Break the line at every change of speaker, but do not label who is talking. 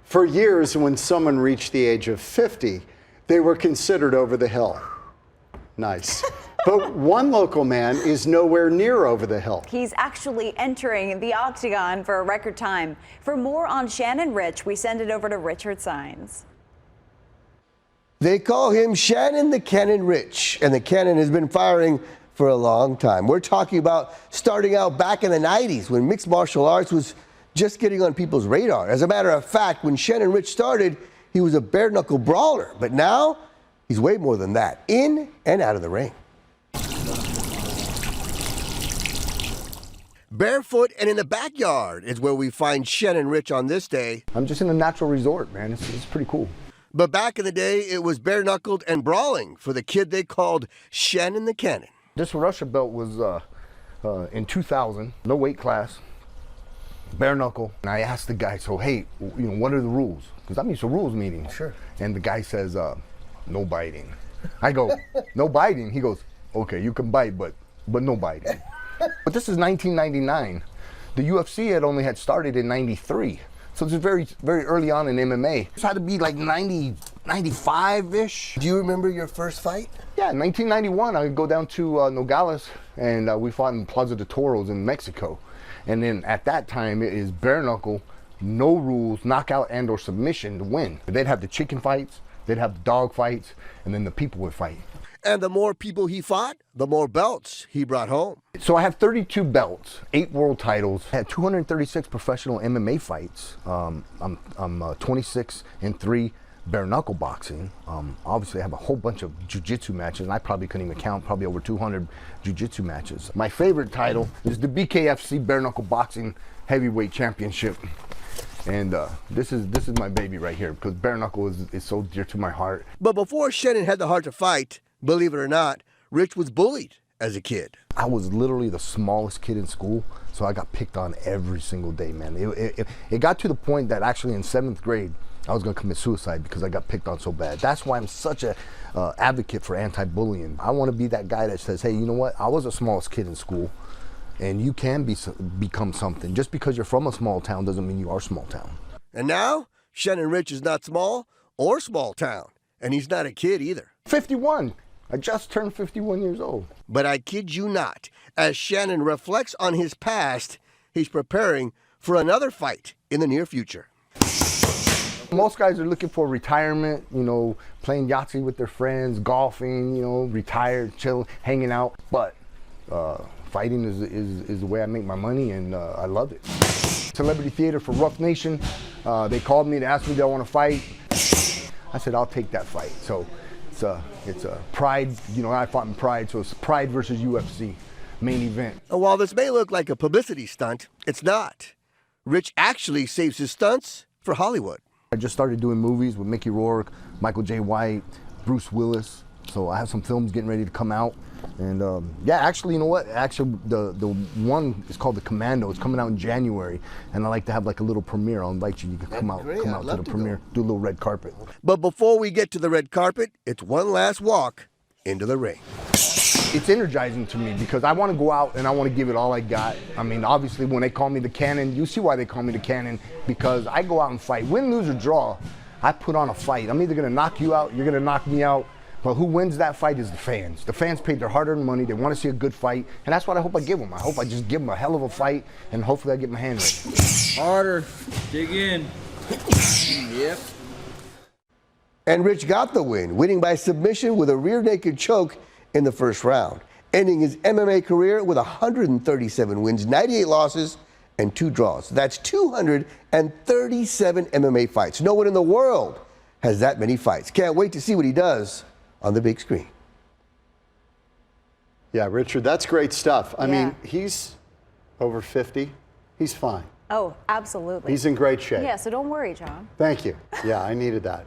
For years, when someone reached the age of 50, they were considered over the hill. Nice. But one local man is nowhere near over the hill.
He's actually entering the octagon for a record time. For more on Shannon Ritch, we send it over to Richard Sines.
They call him Shannon the Cannon Ritch, and the cannon has been firing for a long time. We're talking about starting out back in the 90s when mixed martial arts was just getting on people's radar. As a matter of fact, when Shannon Ritch started, he was a bare-knuckle brawler, but now he's way more than that, in and out of the ring. Barefoot and in the backyard is where we find Shannon Ritch on this day.
I'm just in a natural resort, man. It's pretty cool.
But back in the day, it was bare-knuckled and brawling for the kid they called Shannon the Cannon.
This Russia belt was in 2000, no weight class, bare knuckle. And I asked the guy, so hey, what are the rules? Because I'm used to rules meetings.
Sure.
And the guy says, no biting. I go, no biting? He goes, okay, you can bite, but no biting. But this is 1999. The UFC had started in 93. So it's very, very early on in MMA. It had to be like 90, 95-ish.
Do you remember your first fight?
Yeah, in 1991, I would go down to Nogales, and we fought in Plaza de Toros in Mexico. And then at that time, it is bare knuckle, no rules, knockout and or submission to win. They'd have the chicken fights, they'd have the dog fights, and then the people would fight.
And the more people he fought, the more belts he brought home.
So I have 32 belts, 8 world titles. I had 236 professional MMA fights. I'm 26-3 bare knuckle boxing. Obviously, I have a whole bunch of jiu-jitsu matches, and I probably couldn't even count, probably over 200 jiu-jitsu matches. My favorite title is the BKFC bare knuckle boxing heavyweight championship. And this is my baby right here, because bare knuckle is so dear to my heart.
But before Shannon had the heart to fight, believe it or not, Ritch was bullied as a kid.
I was literally the smallest kid in school, so I got picked on every single day, man. It got to the point that actually in 7th grade, I was gonna commit suicide because I got picked on so bad. That's why I'm such a advocate for anti-bullying. I wanna be that guy that says, hey, you know what? I was the smallest kid in school, and you can become something. Just because you're from a small town doesn't mean you are small town.
And now, Shannon Ritch is not small or small town, and he's not a kid either.
51. I just turned 51 years old.
But I kid you not, as Shannon reflects on his past, he's preparing for another fight in the near future.
Most guys are looking for retirement, playing Yahtzee with their friends, golfing, retired, chilling, hanging out. But fighting is the way I make my money, and I love it. Celebrity theater for Rough Nation. They called me to ask me, do I want to fight? I said, I'll take that fight. So it's a Pride, I fought in Pride, so it's Pride versus UFC main event.
And while this may look like a publicity stunt, it's not. Ritch actually saves his stunts for Hollywood.
I just started doing movies with Mickey Rourke, Michael J. White, Bruce Willis. So I have some films getting ready to come out. And yeah, actually, you know what? Actually, the one is called The Commando. It's coming out in January, and I like to have like a little premiere. I'll invite you. You can come out to the premiere, do a little red carpet.
But before we get to the red carpet, it's one last walk into the ring.
It's energizing to me because I want to go out and I want to give it all I got. I mean, obviously, when they call me the Cannon, you see why they call me the Cannon, because I go out and fight. Win, lose, or draw, I put on a fight. I'm either going to knock you out, you're going to knock me out. But who wins that fight is the fans. The fans paid their hard-earned money. They want to see a good fight, and that's what I hope I give them. I hope I just give them a hell of a fight, and hopefully I get my hand ready.
Harder. Dig in. Yep.
And Ritch got the win, winning by submission with a rear naked choke in the first round, ending his MMA career with 137 wins, 98 losses, and 2 draws. That's 237 MMA fights. No one in the world has that many fights. Can't wait to see what he does on the big screen.
Yeah, Richard, that's great stuff. I mean, he's over 50. He's fine.
Oh, absolutely.
He's in great shape.
Yeah, so don't worry, John.
Thank you. Yeah, I needed that.